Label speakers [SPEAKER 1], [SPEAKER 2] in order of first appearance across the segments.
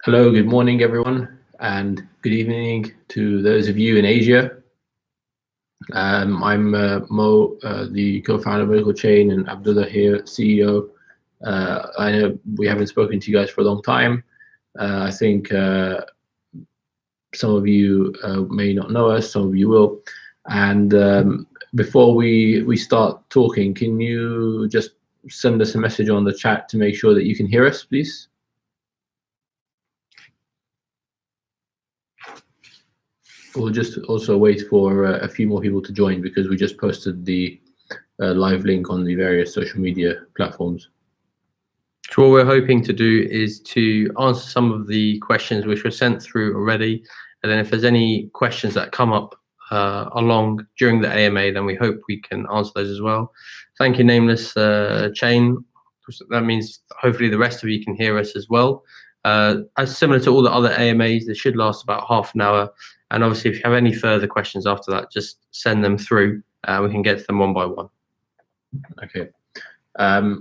[SPEAKER 1] Hello, good morning, everyone, and good evening to those of you in Asia. I'm Mo, the co-founder of Medicalchain, and Abdullah here, CEO. I know we haven't spoken to you guys for a long time. I think some of you may not know us, some of you will. And before we start talking, can you just send us a message on the chat to make sure that you can hear us, please? We'll just also wait for a few more people to join because we just posted the live link on the various social media platforms.
[SPEAKER 2] So what we're hoping to do is to answer some of the questions which were sent through already, and then if there's any questions that come up along during the AMA, then we hope we can answer those as well. Thank you, Nameless Chain. That means hopefully the rest of you can hear us as well. As similar to all the other AMAs, they should last about half an hour. And obviously, if you have any further questions after that, just send them through. We can get to them one by one.
[SPEAKER 1] Okay.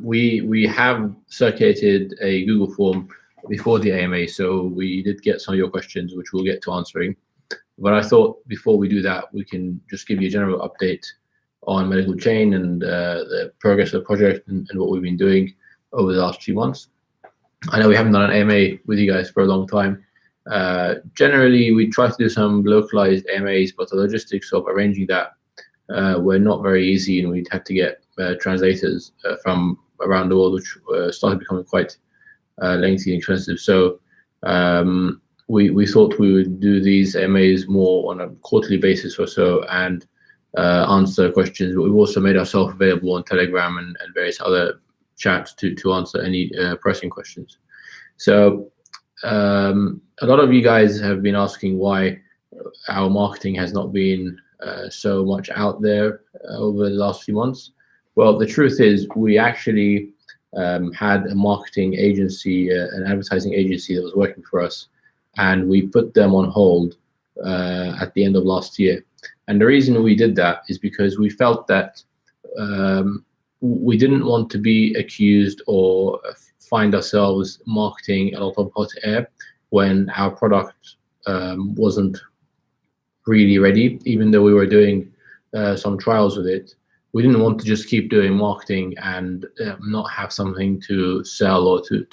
[SPEAKER 1] We have circulated a Google form before the AMA, so we did get some of your questions, which we'll get to answering. But I thought before we do that, we can just give you a general update on Medicalchain and the progress of the project and what we've been doing over the last few months. I know we haven't done an AMA with you guys for a long time. Generally, we try to do some localized AMAs, but the logistics of arranging that were not very easy, and we'd had to get translators from around the world, which started becoming quite lengthy and expensive. So we thought we would do these AMAs more on a quarterly basis or so and answer questions. But we've also made ourselves available on Telegram and various other chats to answer any pressing questions. So a lot of you guys have been asking why our marketing has not been so much out there over the last few months. Well, the truth is we actually had a marketing agency, an advertising agency that was working for us, and we put them on hold at the end of last year. And the reason we did that is because we felt that we didn't want to be accused or find ourselves marketing a lot of hot air when our product wasn't really ready, even though we were doing some trials with it. We didn't want to just keep doing marketing and not have something to sell or to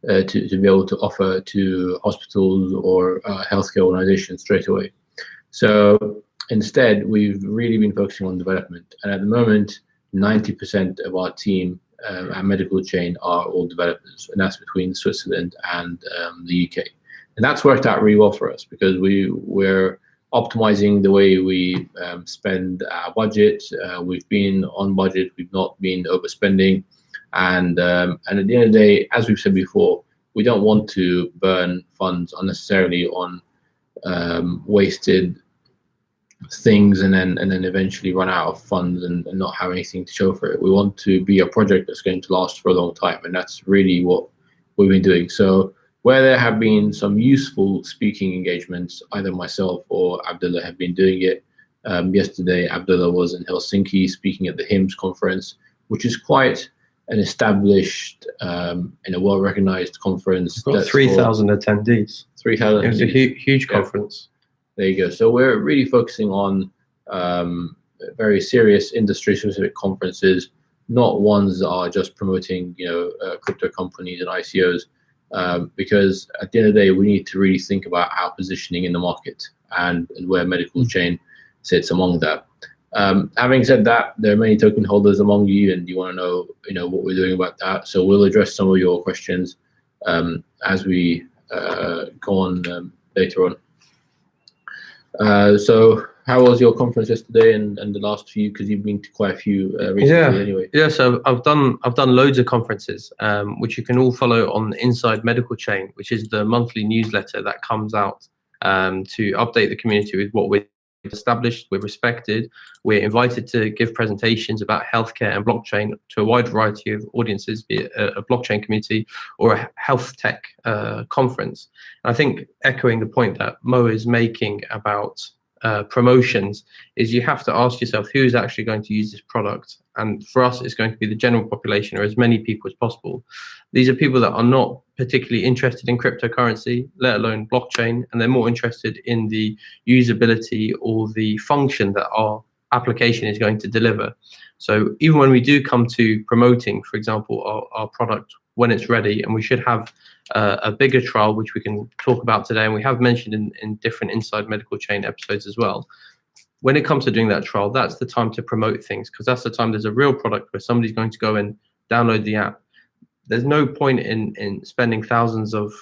[SPEAKER 1] be able to offer to hospitals or healthcare organizations straight away. So instead, we've really been focusing on development. And at the moment, 90% of our team at Medicalchain are all developers, and that's between Switzerland and the UK. And that's worked out really well for us because we're optimizing the way we spend our budget. We've been on budget, we've not been overspending. And at the end of the day, as we've said before, we don't want to burn funds unnecessarily on wasted things and then eventually run out of funds and not have anything to show for it. We want to be a project that's going to last for a long time, and that's really what we've been doing. So where there have been some useful speaking engagements, either myself or Abdullah have been doing it. Yesterday, Abdullah was in Helsinki speaking at the HIMSS conference, which is quite an established and a well-recognized conference.
[SPEAKER 2] It's got 3,000 attendees.
[SPEAKER 1] 3,000.
[SPEAKER 2] It was a huge conference.
[SPEAKER 1] There you go. So we're really focusing on very serious industry-specific conferences, not ones that are just promoting, crypto companies and ICOs, because at the end of the day, we need to really think about our positioning in the market and where Medicalchain sits among that. Having said that, there are many token holders among you, and you want to know, what we're doing about that. So we'll address some of your questions as we go on later on. So how was your conference yesterday and the last few? Because you've been to quite a few recently anyway.
[SPEAKER 2] Yeah. So I've done loads of conferences, which you can all follow on Inside Medicalchain, which is the monthly newsletter that comes out to update the community with what we've established, we're respected. We're invited to give presentations about healthcare and blockchain to a wide variety of audiences, be it a blockchain community or a health tech conference. And I think echoing the point that Mo is making about promotions is you have to ask yourself who's actually going to use this product. And for us, it's going to be the general population, or as many people as possible. These are people that are not particularly interested in cryptocurrency, let alone blockchain, and they're more interested in the usability or the function that our application is going to deliver. So even when we do come to promoting, for example, our product when it's ready, and we should have a bigger trial, which we can talk about today, and we have mentioned in different Inside Medicalchain episodes as well. When it comes to doing that trial, that's the time to promote things, because that's the time there's a real product where somebody's going to go and download the app. There's no point in spending thousands of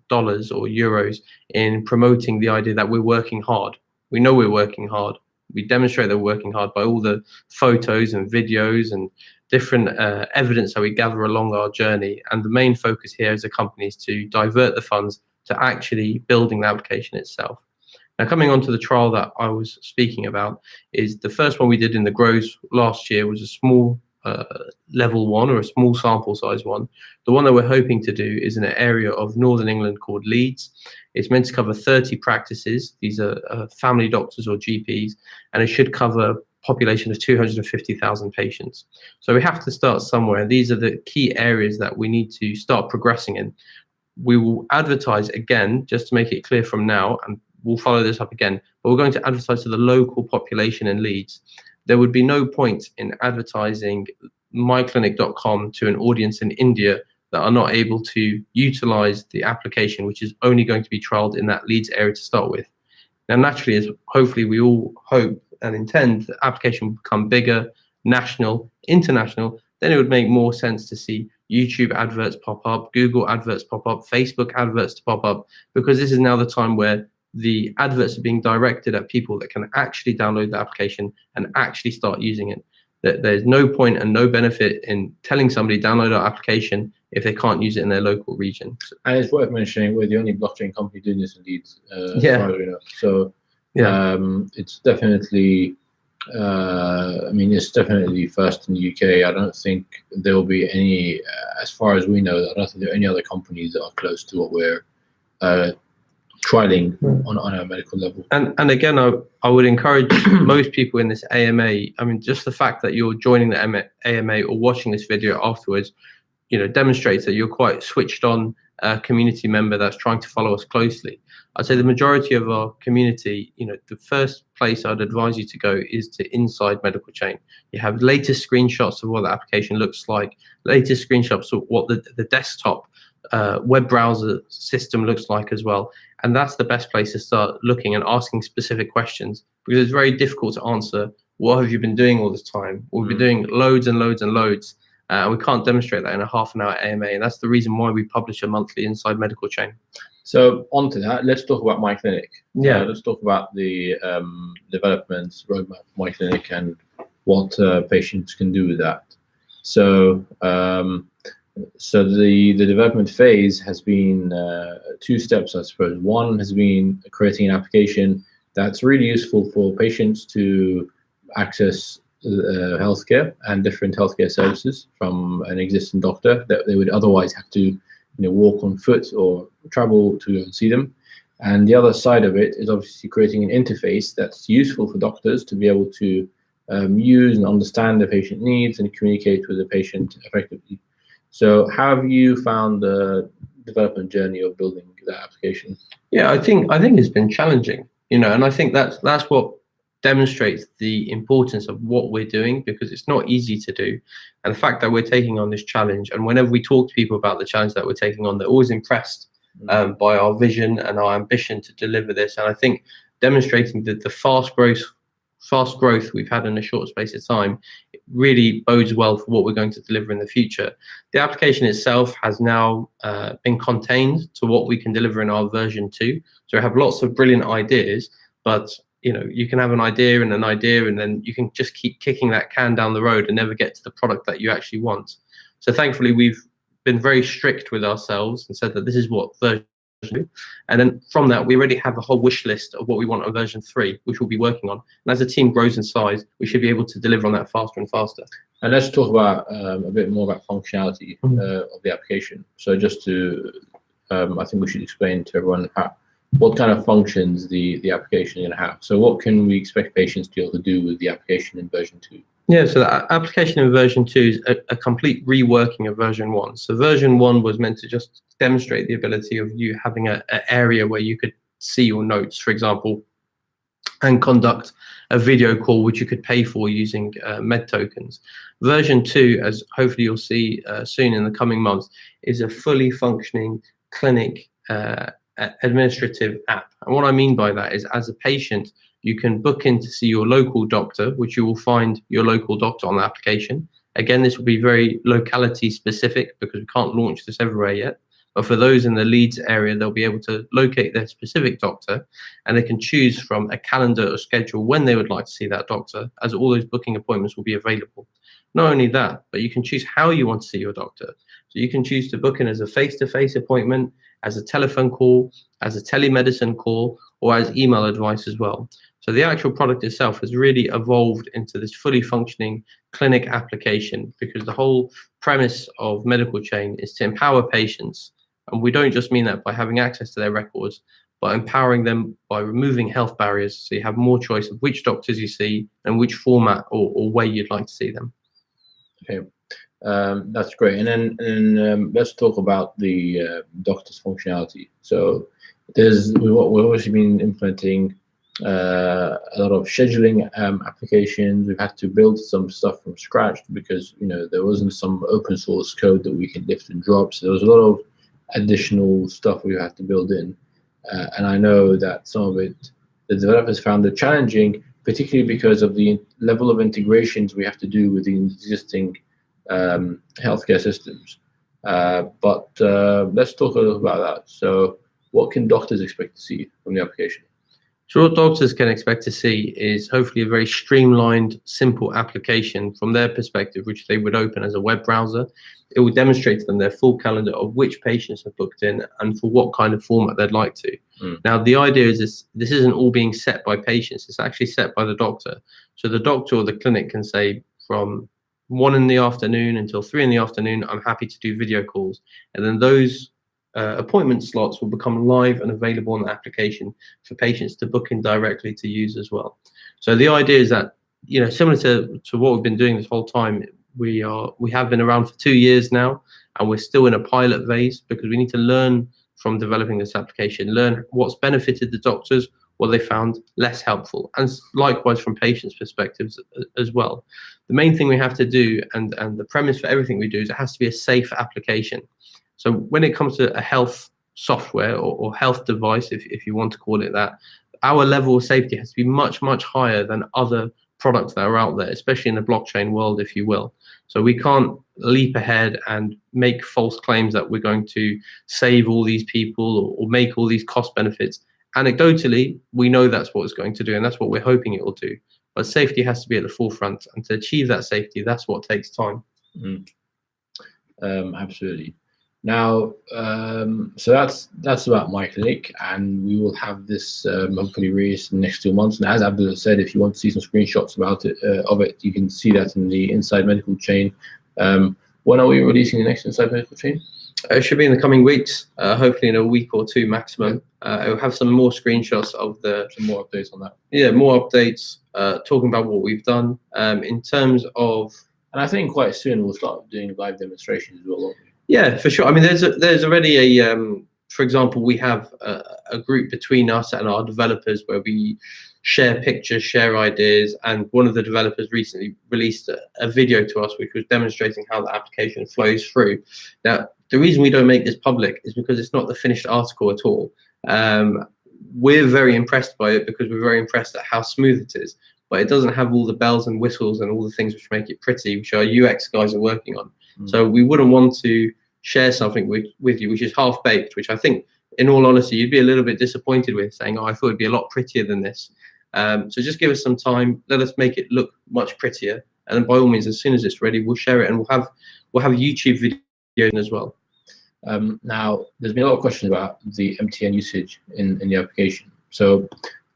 [SPEAKER 2] dollars or euros in promoting the idea that we're working hard. We know we're working hard. We demonstrate that we're working hard by all the photos and videos and different evidence that we gather along our journey. And the main focus here as a company is to divert the funds to actually building the application itself. Now, coming on to the trial that I was speaking about, is the first one we did in the Grows last year was a small level one, or a small sample size one. The one that we're hoping to do is in an area of Northern England called Leeds. It's meant to cover 30 practices. These are family doctors or GPs, and it should cover a population of 250,000 patients. So we have to start somewhere. These are the key areas that we need to start progressing in. We will advertise again, just to make it clear from now, and we'll follow this up again, but we're going to advertise to the local population in Leeds. There would be no point in advertising myclinic.com to an audience in India that are not able to utilize the application, which is only going to be trialed in that Leeds area to start with. Now, naturally, as hopefully we all hope and intend, the application will become bigger, national, international, then it would make more sense to see YouTube adverts pop up, Google adverts pop up, Facebook adverts to pop up, because this is now the time where the adverts are being directed at people that can actually download the application and actually start using it. There's no point and no benefit in telling somebody download our application if they can't use it in their local region.
[SPEAKER 1] And it's worth mentioning we're the only blockchain company doing this in Leeds.
[SPEAKER 2] Yeah.
[SPEAKER 1] So it's definitely, I mean, it's definitely first in the UK. I don't think there will be any, as far as we know, I don't think there are any other companies that are close to what we're trialing on a medical level.
[SPEAKER 2] And again, I would encourage most people in this AMA, I mean, just the fact that you're joining the AMA or watching this video afterwards, demonstrates that you're quite switched on community member that's trying to follow us closely. I'd say the majority of our community, the first place I'd advise you to go is to Inside Medicalchain. You have latest screenshots of what the application looks like, latest screenshots of what the desktop web browser system looks like as well. And that's the best place to start looking and asking specific questions, because it's very difficult to answer, what have you been doing all this time? We've been doing loads and loads and loads. We can't demonstrate that in a half-an-hour AMA, and that's the reason why we publish a monthly Inside Medicalchain.
[SPEAKER 1] So on to that, let's talk about MyClinic.
[SPEAKER 2] Yeah.
[SPEAKER 1] Let's talk about the development roadmap of MyClinic and what patients can do with that. So the development phase has been 2 steps, I suppose. One has been creating an application that's really useful for patients to access healthcare and different healthcare services from an existing doctor that they would otherwise have to walk on foot or travel to go and see them. And the other side of it is obviously creating an interface that's useful for doctors to be able to use and understand the patient needs and communicate with the patient effectively. So how have you found the development journey of building that application?
[SPEAKER 2] Yeah, I think it's been challenging, and I think that's what demonstrates the importance of what we're doing, because it's not easy to do. And the fact that we're taking on this challenge, and whenever we talk to people about the challenge that we're taking on, they're always impressed by our vision and our ambition to deliver this. And I think demonstrating that the fast growth we've had in a short space of time, it really bodes well for what we're going to deliver in the future. The application itself has now been contained to what we can deliver in our version 2. So we have lots of brilliant ideas, but you can have an idea, and then you can just keep kicking that can down the road and never get to the product that you actually want. So thankfully, we've been very strict with ourselves and said that this is what version 2. And then from that, we already have a whole wish list of what we want on version 3, which we'll be working on. And as the team grows in size, we should be able to deliver on that faster and faster.
[SPEAKER 1] And let's talk about a bit more about functionality of the application. So just to, I think we should explain to everyone what kind of functions the application is going to have. So what can we expect patients to be able to do with the application in version 2?
[SPEAKER 2] Yeah, so the application in version 2 is a complete reworking of version 1. So version 1 was meant to just demonstrate the ability of you having an area where you could see your notes, for example, and conduct a video call, which you could pay for using med tokens. Version 2, as hopefully you'll see soon in the coming months, is a fully functioning clinic administrative app. And what I mean by that is, as a patient, you can book in to see your local doctor, which you will find your local doctor on the application. Again, this will be very locality specific because we can't launch this everywhere yet. But for those in the Leeds area, they'll be able to locate their specific doctor, and they can choose from a calendar or schedule when they would like to see that doctor, as all those booking appointments will be available. Not only that, but you can choose how you want to see your doctor. So you can choose to book in as a face-to-face appointment, as a telephone call, as a telemedicine call, or as email advice as well. So the actual product itself has really evolved into this fully functioning clinic application, because the whole premise of Medicalchain is to empower patients. And we don't just mean that by having access to their records, but empowering them by removing health barriers, so you have more choice of which doctors you see and which format or way you'd like to see them.
[SPEAKER 1] Okay, that's great. And then let's talk about the doctor's functionality. So we've obviously been implementing a lot of scheduling applications. We've had to build some stuff from scratch because there wasn't some open source code that we can lift and drop. So there was a lot of additional stuff we had to build in, and I know that some of it the developers found it challenging, particularly because of the level of integrations we have to do with the existing healthcare systems. But let's talk a little about that. So what can doctors expect to see from the application?
[SPEAKER 2] So what doctors can expect to see is hopefully a very streamlined, simple application from their perspective, which they would open as a web browser. It will demonstrate to them their full calendar of which patients are booked in and for what kind of format they'd like to. Now, the idea is this isn't all being set by patients. It's actually set by the doctor. So the doctor or the clinic can say from 1 in the afternoon until 3 in the afternoon, I'm happy to do video calls. And then those appointment slots will become live and available on the application for patients to book in directly to use as well. So the idea is that, similar to what we've been doing this whole time, we have been around for 2 years now, and we're still in a pilot phase because we need to learn from developing this application, learn what's benefited the doctors, what they found less helpful, and likewise from patients' perspectives as well. The main thing we have to do, and the premise for everything we do, is it has to be a safe application. So when it comes to a health software or health device, if you want to call it that, our level of safety has to be much, much higher than other products that are out there, especially in the blockchain world, if you will. So we can't leap ahead and make false claims that we're going to save all these people or make all these cost benefits. Anecdotally, we know that's what it's going to do, and that's what we're hoping it will do. But safety has to be at the forefront, and to achieve that safety, that's what takes time.
[SPEAKER 1] Absolutely. Now, so that's about My Clinic, and we will have this hopefully released in the next 2 months. And as Abdul said, if you want to see some screenshots about it, you can see that in the Inside Medicalchain. When are we releasing the next Inside Medicalchain?
[SPEAKER 2] It should be in the coming weeks, hopefully in a week or 2 maximum. It will have some more screenshots of some more updates on that. Yeah, more updates, talking about what we've done in terms of.
[SPEAKER 1] And I think quite soon we'll start doing live demonstrations as well, won't we?
[SPEAKER 2] Yeah, for sure. I mean, there's already for example, we have a group between us and our developers where we share pictures, share ideas, and one of the developers recently released a video to us which was demonstrating how the application flows through. Now, the reason we don't make this public is because it's not the finished article at all. We're very impressed by it because we're very impressed at how smooth it is, but it doesn't have all the bells and whistles and all the things which make it pretty, which our UX guys are working on. So we wouldn't want to share something with you which is half-baked, which I think, in all honesty, you'd be a little bit disappointed with, saying, oh, I thought it'd be a lot prettier than this. So just give us some time, let us make it look much prettier, and then by all means, as soon as it's ready, we'll share it, and we'll have YouTube videos as well.
[SPEAKER 1] Now, there's been a lot of questions about the MTN usage in the application. So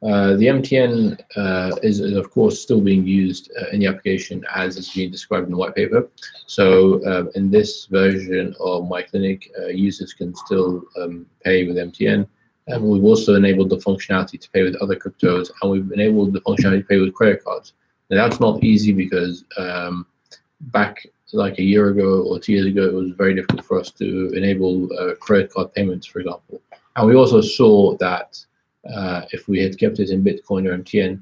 [SPEAKER 1] the MTN is of course still being used in the application as it's being described in the white paper. So in this version of My Clinic, users can still pay with MTN. And we've also enabled the functionality to pay with other cryptos, and we've enabled the functionality to pay with credit cards. Now that's not easy because back like a year ago or 2 years ago, it was very difficult for us to enable credit card payments, for example. And we also saw that if we had kept it in Bitcoin or MTN,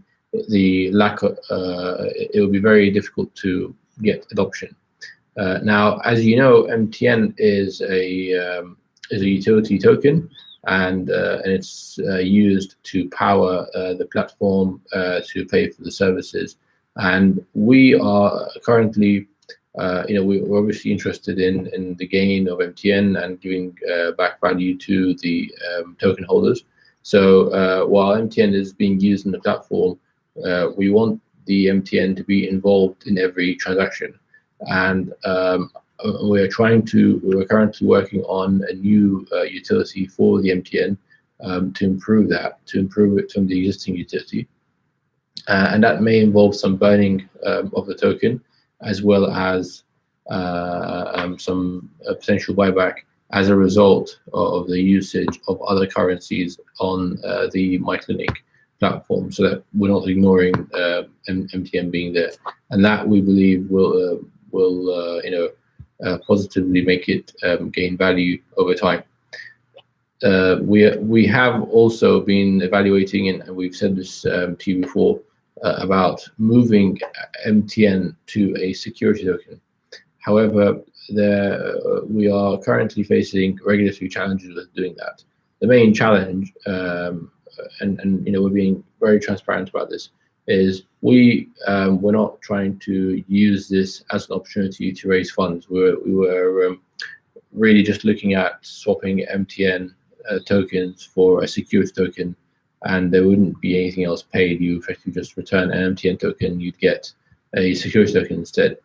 [SPEAKER 1] the lack of, it would be very difficult to get adoption. Now, as you know, MTN is a utility token, and it's used to power the platform to pay for the services. And we are currently, we're obviously interested in the gain of MTN and giving back value to the token holders. So while MTN is being used in the platform, we want the MTN to be involved in every transaction. And we're currently working on a new utility for the MTN to improve it from the existing utility. And that may involve some burning of the token, as well as some potential buyback as a result of the usage of other currencies on the MyClinic platform, so that we're not ignoring MTN being there. And that, we believe, will positively make it gain value over time. We have also been evaluating, and we've said this to you before, about moving MTN to a security token. However, we are currently facing regulatory challenges with doing that. The main challenge, and we're being very transparent about this, is we're not trying to use this as an opportunity to raise funds. We were really just looking at swapping MTN tokens for a security token, and there wouldn't be anything else paid. You effectively just return an MTN token, you'd get a security token instead.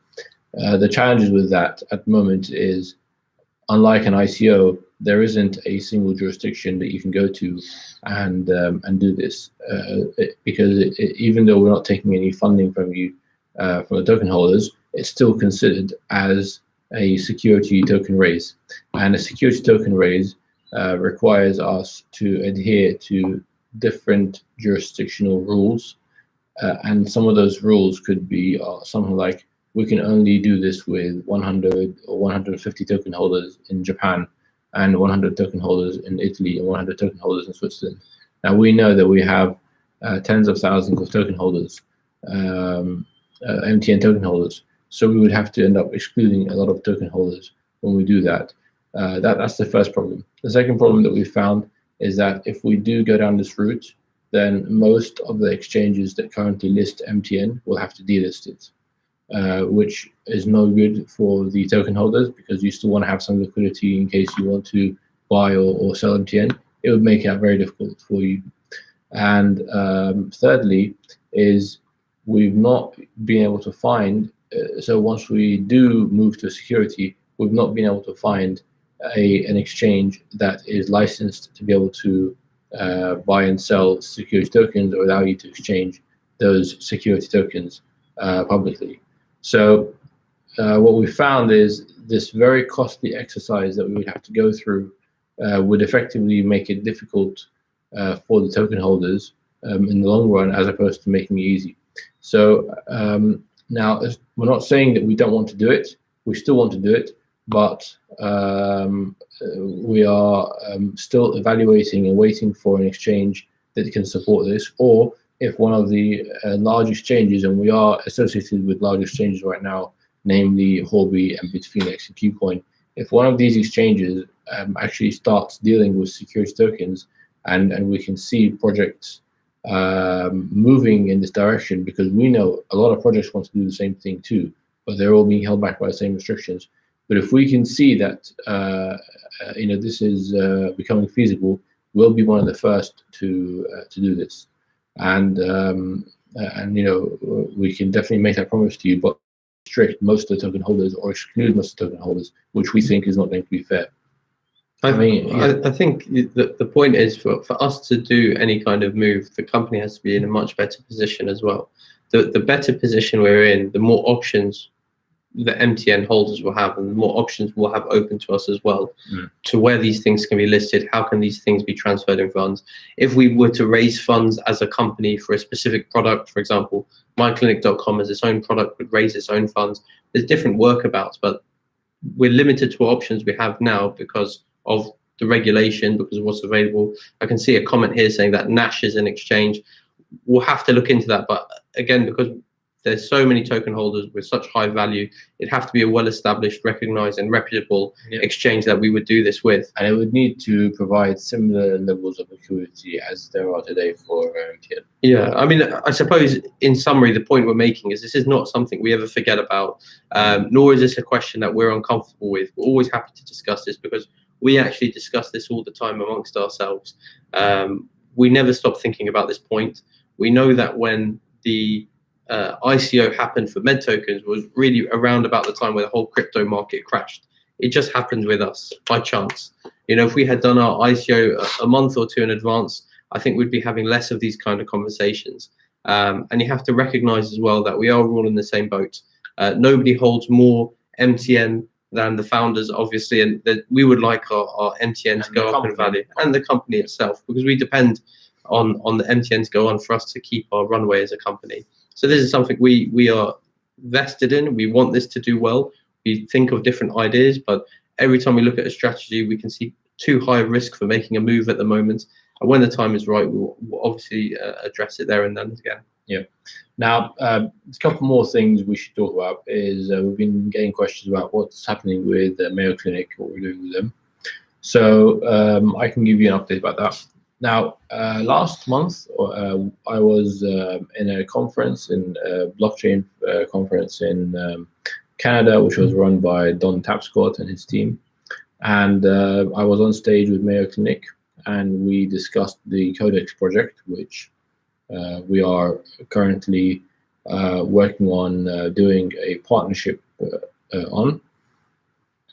[SPEAKER 1] The challenges with that at the moment is, unlike an ICO, there isn't a single jurisdiction that you can go to and do this, because even though we're not taking any funding from you, from the token holders, it's still considered as a security token raise. And a security token raise requires us to adhere to different jurisdictional rules, and some of those rules could be something like, we can only do this with 100 or 150 token holders in Japan, and 100 token holders in Italy, and 100 token holders in Switzerland. Now, we know that we have tens of thousands of token holders, MTN token holders, so we would have to end up excluding a lot of token holders when we do that. That's the first problem. The second problem that we found is that if we do go down this route, then most of the exchanges that currently list MTN will have to delist it, which is no good for the token holders, because you still want to have some liquidity in case you want to buy or sell MTN. It would make it very difficult for you. And thirdly is, we've not been able to find, so once we do move to security, we've not been able to find an exchange that is licensed to be able to buy and sell security tokens, or allow you to exchange those security tokens publicly. So what we found is this very costly exercise that we would have to go through would effectively make it difficult for the token holders in the long run, as opposed to making it easy. So now, we're not saying that we don't want to do it. We still want to do it, but we are still evaluating and waiting for an exchange that can support this, or if one of the large exchanges, and we are associated with large exchanges right now, namely Huobi and Bitfinex and KuCoin, if one of these exchanges actually starts dealing with security tokens, and we can see projects moving in this direction, because we know a lot of projects want to do the same thing too, but they're all being held back by the same restrictions. But if we can see that this is becoming feasible, we'll be one of the first to do this. And we can definitely make that promise to you, but restrict most of the token holders or exclude most of the token holders, which we think is not going to be fair.
[SPEAKER 2] I think the point is, for us to do any kind of move, the company has to be in a much better position as well. The better position we're in, the more options the MTN holders will have, and the more options we'll have open to us as well,
[SPEAKER 1] Mm.
[SPEAKER 2] to where these things can be listed, how can these things be transferred in funds. If we were to raise funds as a company for a specific product, for example, myclinic.com as its own product would raise its own funds. There's different workabouts, but we're limited to what options we have now because of the regulation, because of what's available. I can see a comment here saying that Nash is an exchange. We'll have to look into that, but again, because there's so many token holders with such high value, it'd have to be a well-established, recognized, and reputable exchange that we would do this with.
[SPEAKER 1] And it would need to provide similar levels of liquidity as there are today for MTN.
[SPEAKER 2] Yeah, I mean, I suppose in summary, the point we're making is this is not something we ever forget about, nor is this a question that we're uncomfortable with. We're always happy to discuss this because we actually discuss this all the time amongst ourselves. We never stop thinking about this point. We know that when the ICO happened for Med tokens was really around about the time where the whole crypto market crashed. It just happened with us by chance. You know, if we had done our ICO a month or two in advance, I think we'd be having less of these kind of conversations. And you have to recognize as well that we are all in the same boat. Nobody holds more MTN than the founders, obviously, and that we would like our MTN to go up in value, and the company itself, because we depend on the MTN to go on for us to keep our runway as a company. So this is something we are vested in. We want this to do well. We think of different ideas, but every time we look at a strategy, we can see too high a risk for making a move at the moment. And when the time is right, we'll obviously address it there and then again.
[SPEAKER 1] Yeah. Now, a couple more things we should talk about is we've been getting questions about what's happening with Mayo Clinic, what we're doing with them. So I can give you an update about that. Now, last month, I was in a conference, in a blockchain conference in Canada, which was run by Don Tapscott and his team. And I was on stage with Mayo Clinic, and we discussed the Codecs Project, which we are currently working on doing a partnership on.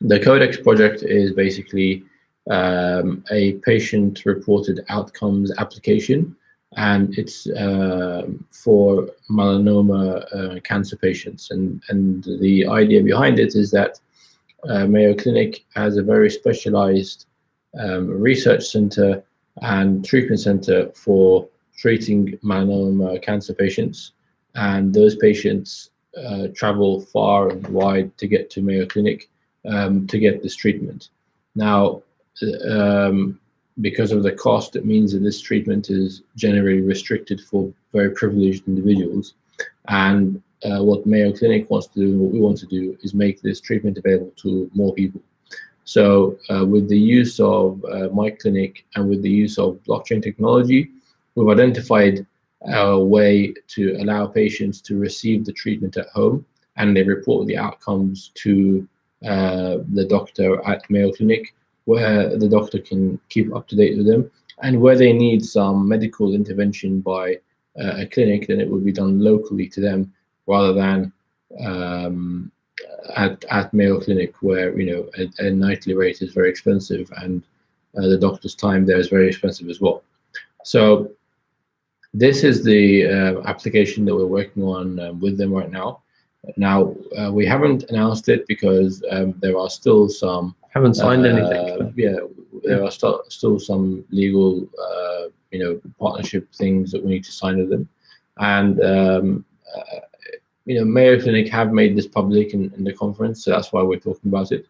[SPEAKER 1] The Codecs Project is basically a patient-reported outcomes application, and it's for melanoma cancer patients. And the idea behind it is that Mayo Clinic has a very specialized research center and treatment center for treating melanoma cancer patients, and those patients travel far and wide to get to Mayo Clinic to get this treatment. Now, because of the cost, it means that this treatment is generally restricted for very privileged individuals. And what Mayo Clinic wants to do, and what we want to do, is make this treatment available to more people. So with the use of MyClinic and with the use of blockchain technology, we've identified a way to allow patients to receive the treatment at home, and they report the outcomes to the doctor at Mayo Clinic, where the doctor can keep up to date with them. And where they need some medical intervention by a clinic, then it will be done locally to them rather than at Mayo Clinic, where a nightly rate is very expensive, and the doctor's time there is very expensive as well. So this is the application that we're working on with them right now. Now, we haven't announced it because there are still some...
[SPEAKER 2] Haven't signed anything.
[SPEAKER 1] Yeah, there are still some legal, partnership things that we need to sign with them. And, Mayo Clinic have made this public in the conference, so that's why we're talking about it.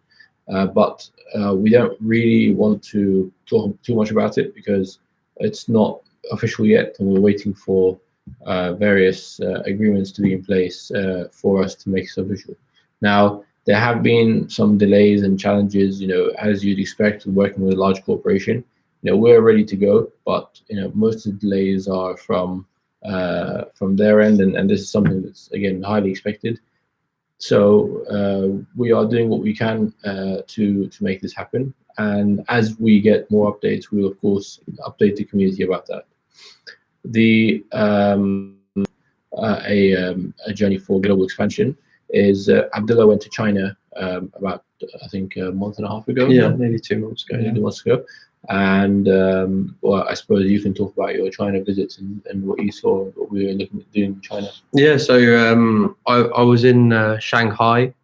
[SPEAKER 1] But we don't really want to talk too much about it because it's not official yet, and we're waiting for various agreements to be in place for us to make it official. Now, there have been some delays and challenges, as you'd expect working with a large corporation. We're ready to go, but most of the delays are from their end, and this is something that's, again, highly expected. So we are doing what we can to make this happen, and as we get more updates, we'll of course update the community about that. The a journey for global expansion is Abdullah went to China about, I think, a month and a half ago.
[SPEAKER 2] Yeah, maybe 2 months ago.
[SPEAKER 1] Maybe 2 months ago. And well, I suppose you can talk about your China visits and what you saw, what we were looking at doing in China.
[SPEAKER 2] Yeah, so I was in Shanghai,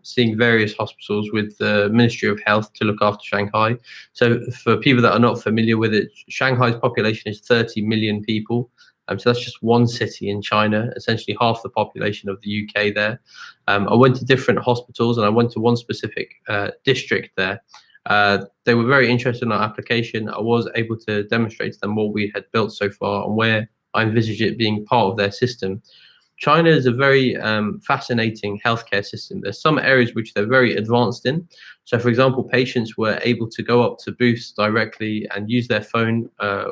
[SPEAKER 2] seeing various hospitals with the Ministry of Health to look after Shanghai. So for people that are not familiar with it, Shanghai's population is 30 million people. So that's just one city in China, essentially half the population of the UK there. I went to different hospitals and I went to one specific district there. They were very interested in our application. I was able to demonstrate to them what we had built so far and where I envisage it being part of their system. China is a very fascinating healthcare system. There's some areas which they're very advanced in. So, for example, patients were able to go up to booths directly and use their phone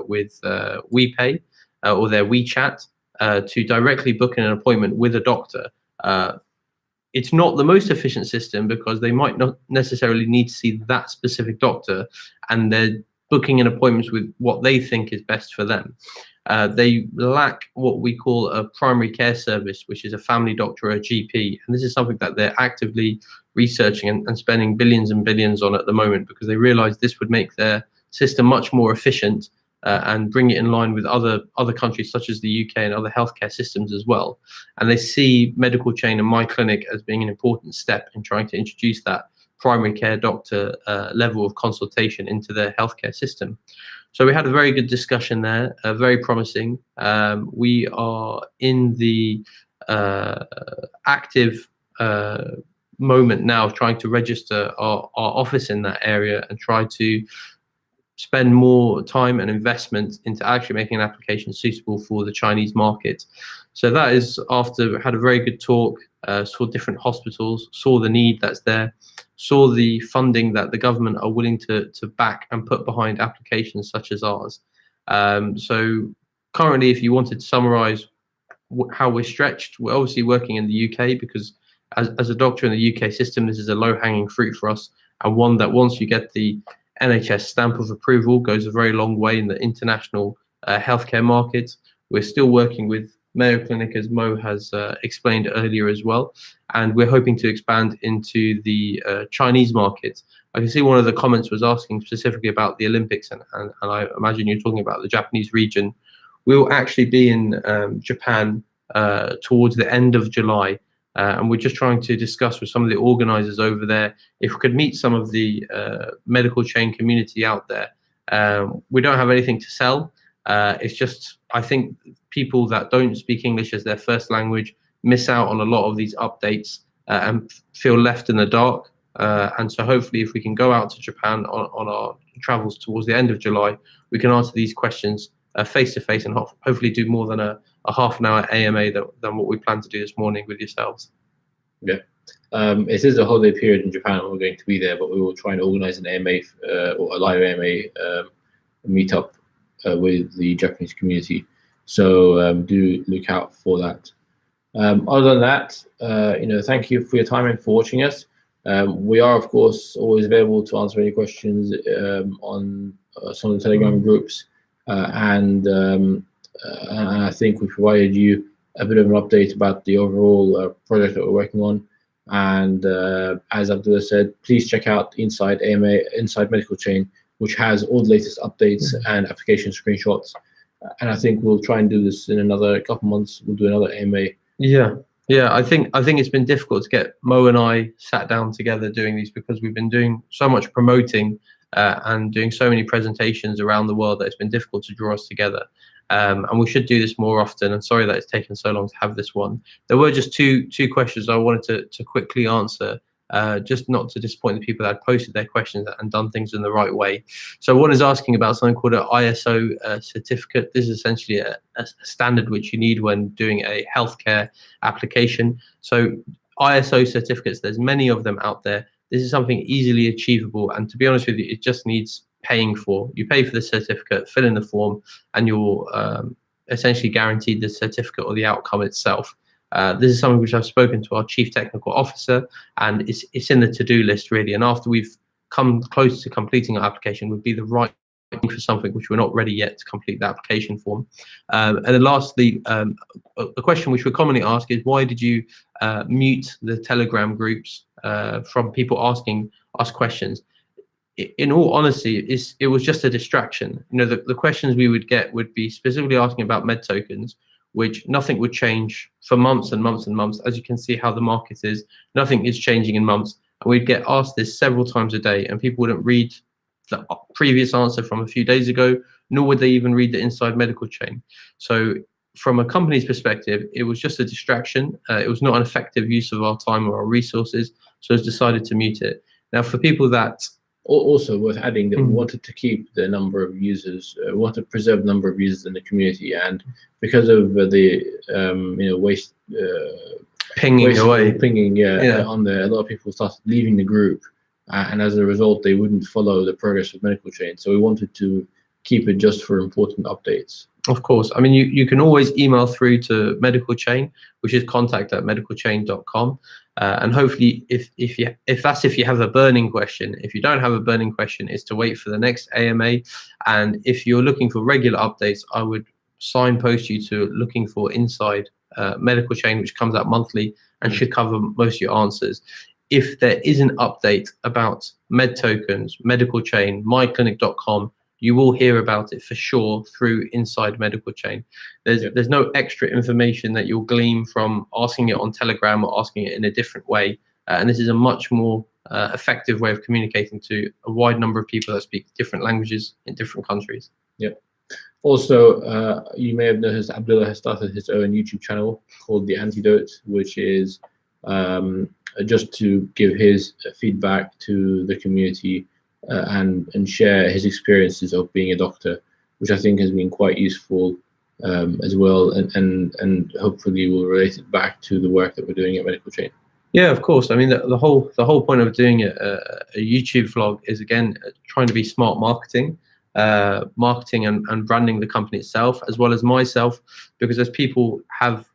[SPEAKER 2] with WePay or their WeChat to directly book an appointment with a doctor. It's not the most efficient system because they might not necessarily need to see that specific doctor, and they're booking an appointment with what they think is best for them. They lack what we call a primary care service, which is a family doctor or a GP. And this is something that they're actively researching and spending billions and billions on at the moment, because they realize this would make their system much more efficient and bring it in line with other countries such as the UK and other healthcare systems as well. And they see Medicalchain and My Clinic as being an important step in trying to introduce that primary care doctor level of consultation into their healthcare system. So we had a very good discussion there, very promising. We are in the active moment now of trying to register our office in that area and try to spend more time and investment into actually making an application suitable for the Chinese market. So that is after we had a very good talk, saw different hospitals, saw the need that's there, saw the funding that the government are willing to back and put behind applications such as ours. So currently, if you wanted to summarize how we're stretched, we're obviously working in the UK because as a doctor in the UK system, this is a low-hanging fruit for us, and one that once you get the NHS stamp of approval goes a very long way in the international healthcare market. We're still working with Mayo Clinic, as Mo has explained earlier as well, and we're hoping to expand into the Chinese market. I can see one of the comments was asking specifically about the Olympics, and I imagine you're talking about the Japanese region. We will actually be in Japan towards the end of July, and we're just trying to discuss with some of the organizers over there if we could meet some of the Medicalchain community out there. We don't have anything to sell. It's just, I think people that don't speak English as their first language miss out on a lot of these updates and feel left in the dark. And so hopefully if we can go out to Japan on our travels towards the end of July, we can answer these questions face to face and hopefully do more than a half an hour AMA than what we plan to do this morning with yourselves.
[SPEAKER 1] Yeah. It is a holiday period in Japan and we're going to be there, but we will try and organize an AMA or a live AMA meetup with the Japanese community. So do look out for that. Other than that, thank you for your time and for watching us. We are, of course, always available to answer any questions on some of the Telegram groups. And I think we provided you a bit of an update about the overall project that we're working on. And as Abdullah said, please check out Inside AMA, Inside Medicalchain, which has all the latest updates and application screenshots. And I think we'll try and do this in another couple months. We'll do another AMA.
[SPEAKER 2] Yeah. I think it's been difficult to get Mo and I sat down together doing these because we've been doing so much promoting and doing so many presentations around the world that it's been difficult to draw us together. And we should do this more often. And sorry that it's taken so long to have this one. There were just two questions I wanted to quickly answer, just not to disappoint the people that had posted their questions and done things in the right way. So one is asking about something called an ISO certificate. This is essentially a standard which you need when doing a healthcare application. So ISO certificates, there's many of them out there. This is something easily achievable, and to be honest with you, it just needs paying for. You pay for the certificate, fill in the form, and you're essentially guaranteed the certificate or the outcome itself. This is something which I've spoken to our Chief Technical Officer, and it's in the to-do list really. And after we've come close to completing our application, would be the right thing for something which we're not ready yet to complete the application form. And then lastly, a question which we commonly ask is, why did you mute the Telegram groups from people asking us questions? in all honesty, it was just a distraction. You know, the questions we would get would be specifically asking about med tokens, which nothing would change for months and months and months. As you can see how the market is, nothing is changing in months. And we'd get asked this several times a day, and people wouldn't read the previous answer from a few days ago, nor would they even read the inside medical chain. So from a company's perspective, it was just a distraction. It was not an effective use of our time or our resources, so it's decided to mute it. Now, for people that
[SPEAKER 1] also worth adding that we wanted to keep the number of users, want to preserve the number of users in the community, and because of the waste
[SPEAKER 2] pinging away,
[SPEAKER 1] on there, a lot of people started leaving the group, and as a result, they wouldn't follow the progress of Medicalchain. So we wanted to keep it just for important updates.
[SPEAKER 2] Of course. I mean, you can always email through to Medicalchain, which is contact@medicalchain.com. And hopefully, if you have a burning question. If you don't have a burning question, it's to wait for the next AMA. And if you're looking for regular updates, I would signpost you to looking for Inside Medicalchain, which comes out monthly and should cover most of your answers. If there is an update about med tokens, Medicalchain, myclinic.com, you will hear about it for sure through Inside Medicalchain. There's no extra information that you'll glean from asking it on Telegram or asking it in a different way. And this is a much more effective way of communicating to a wide number of people that speak different languages in different countries.
[SPEAKER 1] Yep. Also, you may have noticed Abdullah has started his own YouTube channel called The Antidote, which is just to give his feedback to the community and share his experiences of being a doctor, which I think has been quite useful as well, and hopefully will relate it back to the work that we're doing at Medicalchain.
[SPEAKER 2] Yeah, of course. I mean, the whole point of doing a YouTube vlog is, again, trying to be smart marketing and branding the company itself, as well as myself, because as people have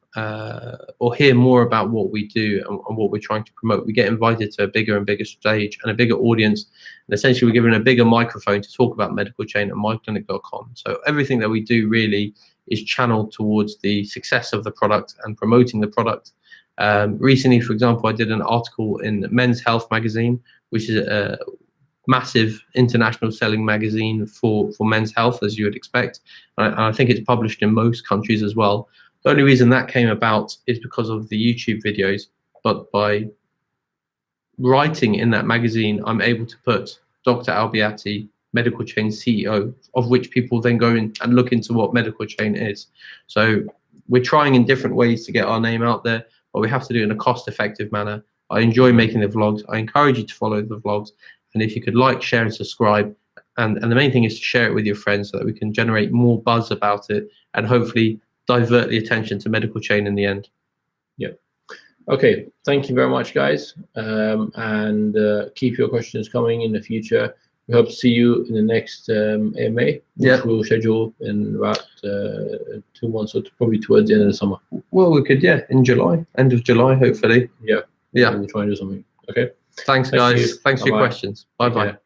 [SPEAKER 2] or hear more about what we do and what we're trying to promote, we get invited to a bigger and bigger stage and a bigger audience, and essentially we're given a bigger microphone to talk about Medicalchain at myclinic.com. So everything that we do really is channeled towards the success of the product and promoting the product. Recently, for example, I did an article in Men's Health magazine, which is a massive international selling magazine for men's health, as you would expect. And I think it's published in most countries as well. The only reason that came about is because of the YouTube videos, but by writing in that magazine, I'm able to put Dr. Albiati, Medicalchain CEO, of which people then go in and look into what Medicalchain is. So we're trying in different ways to get our name out there, but we have to do it in a cost-effective manner. I enjoy making the vlogs. I encourage you to follow the vlogs. And if you could like, share, and subscribe, and the main thing is to share it with your friends so that we can generate more buzz about it and hopefully divert the attention to Medicalchain in the end.
[SPEAKER 1] Yep. Okay. Thank you very much, guys. And keep your questions coming in the future. We hope to see you in the next AMA, which we'll schedule in about 2 months, or probably towards the end of the summer.
[SPEAKER 2] Well, we could, in July, end of July, hopefully.
[SPEAKER 1] Yeah.
[SPEAKER 2] Yeah.
[SPEAKER 1] We'll try and do something. Okay.
[SPEAKER 2] Thanks, guys. Thanks for your questions. Bye-bye.